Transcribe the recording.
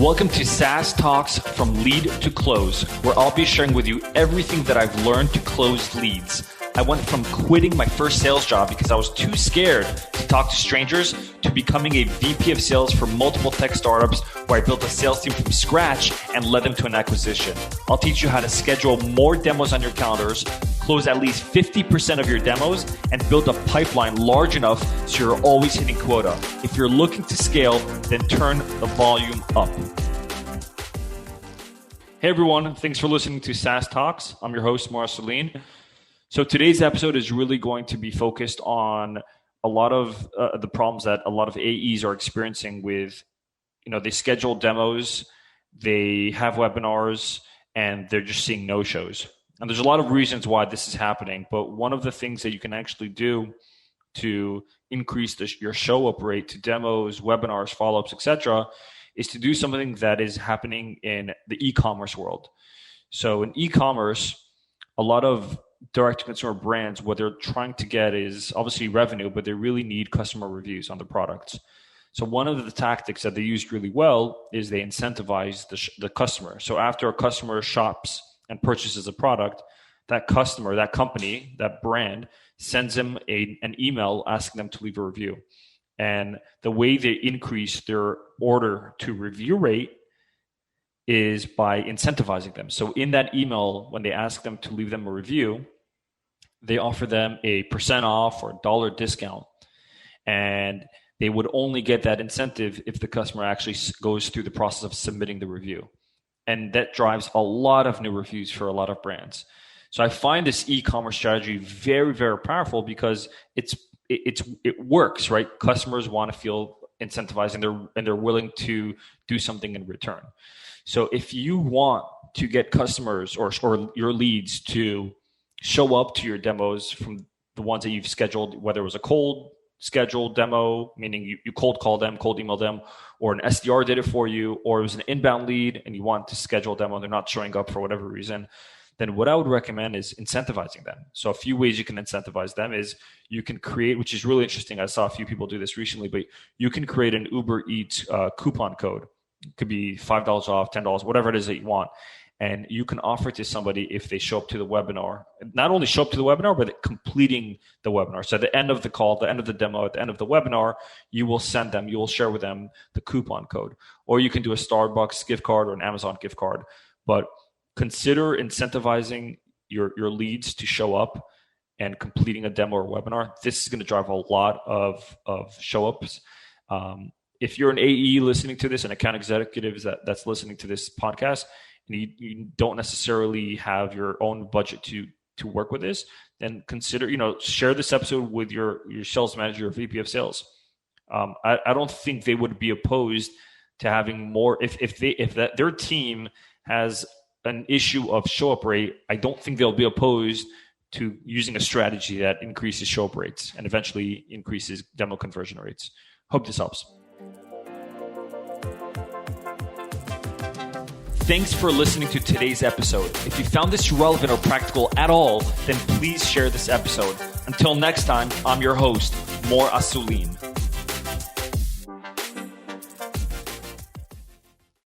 Welcome to SaaS Talks from Lead to Close, where I'll be sharing with you everything that I've learned to close leads. I went from quitting my first sales job because I was too scared to talk to strangers to becoming a VP of sales for multiple tech startups where I built a sales team from scratch and led them to an acquisition. I'll teach you how to schedule more demos on your calendars, close at least 50% of your demos, and build a pipeline large enough so you're always hitting quota. If you're looking to scale, then turn the volume up. Hey everyone, thanks for listening to SaaS Talks. I'm your host, Maurice Celine. So today's episode is really going to be focused on a lot of the problems that a lot of AEs are experiencing with, they schedule demos, they have webinars, and they're just seeing no-shows. And there's a lot of reasons why this is happening, but one of the things that you can actually do to increase your show-up rate to demos, webinars, follow-ups, etc., is to do something that is happening in the e-commerce world. So in e-commerce, a lot of direct-to-consumer brands, what they're trying to get is obviously revenue, but they really need customer reviews on the products. So one of the tactics that they used really well is they incentivize the customer. So after a customer shops and purchases a product, that customer, that company, that brand sends them an email asking them to leave a review. And the way they increase their order to review rate is by incentivizing them. So in that email, when they ask them to leave them a review, they offer them a % off or $1 discount. And they would only get that incentive if the customer actually goes through the process of submitting the review. And that drives a lot of new reviews for a lot of brands. So I find this e-commerce strategy very, very powerful because it works, right? Customers want to feel incentivized and they're willing to do something in return. So if you want to get customers or your leads to show up to your demos from the ones that you've scheduled, whether it was a cold scheduled demo, meaning you cold call them, cold email them, or an SDR did it for you, or it was an inbound lead and you want to schedule a demo and they're not showing up for whatever reason, then what I would recommend is incentivizing them. So a few ways you can incentivize them is you can create, which is really interesting. I saw a few people do this recently, but you can create an Uber Eats coupon code. It could be $5 off, $10, whatever it is that you want. And you can offer it to somebody if they show up to the webinar. Not only show up to the webinar, but completing the webinar. So at the end of the call, the end of the demo, at the end of the webinar, you will share with them the coupon code. Or you can do a Starbucks gift card or an Amazon gift card. But consider incentivizing your leads to show up and completing a demo or webinar. This is going to drive a lot of show-ups. If you're an AE listening to this, an account executive that's listening to this podcast, and you don't necessarily have your own budget to work with this, then consider, share this episode with your sales manager or VP of sales. I don't think they would be opposed to having more if their team has an issue of show up rate. I don't think they'll be opposed to using a strategy that increases show up rates and eventually increases demo conversion rates. Hope this helps. Thanks for listening to today's episode. If you found this relevant or practical at all, then please share this episode. Until next time, I'm your host, Maurice Celine.